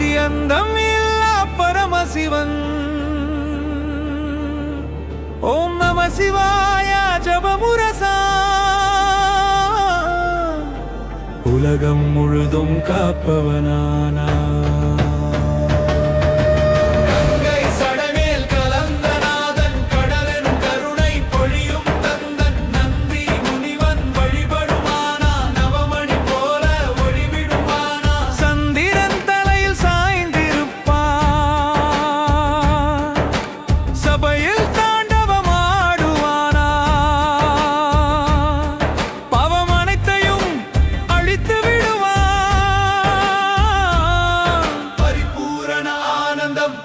ஆதி அந்தம் இல்லா பரமசிவன். ஓம் நம சிவாய ஜபமுரசா. உலகம் முழுதும் காப்பவனானா.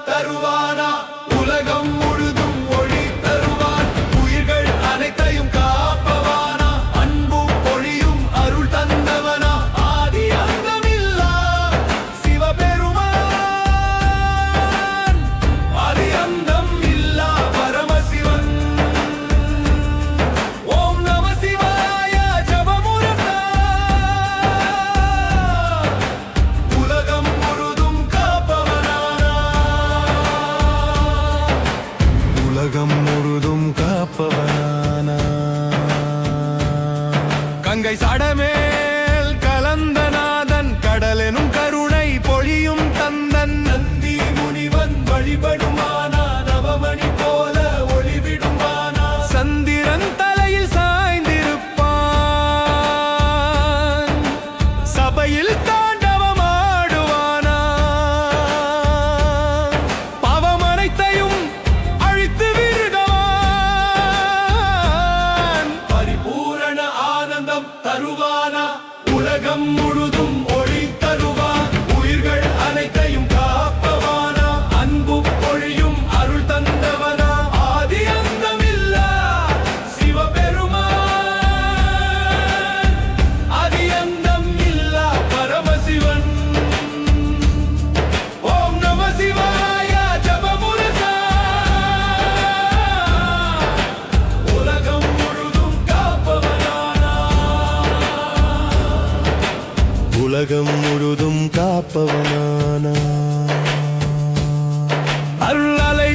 தருவானா உலகம் முழுதும் ஒளி தருவான். உயிர்கள் அனைத்தையும் காப்பவானா அன்பு பொழியும் அருள் தந்தவனா ஆதி அந்தமில்லா சிவபெருமான். ஆதி அந்தம் இல்லா பரமசிவன். ஓம் நம சிவாய ஜபமுரசா. உலகம் முழுதும் காப்பவனானா. உலகம் முழுதும் காப்பவனானா. கங்கை சடமேல் கலந்தநாதன் கடலெனும் கருணை பொழியும் தந்தன். நந்தி முனிவன் வழிபடுமானா நவமணி போல ஒளிவிடுமானா. சந்திரன் தலையில் சாய்ந்திருப்பான் சபையில் தாண்டவமாடுவானா. பாவமனைத்தையும் அழித்து விடுவான். பரிபூரண ஆனந்தம் தருவானா உலகம் முழுதும் ஒளி தருவான். உயிர்கள் அனைத்தையும் காப்பவானா அன்பு பொழியும் அருள் தந்தவனா ஆதி அந்தமில்லா சிவபெருமான். ஆதி அந்தம் இல்லா பரமசிவன். ஓம் நம சிவாய ஜபமுரசா. உலகம் முழுதும் காப்பவனானா. உலகம் முழுதும் காப்பவனானா. அருள் அலை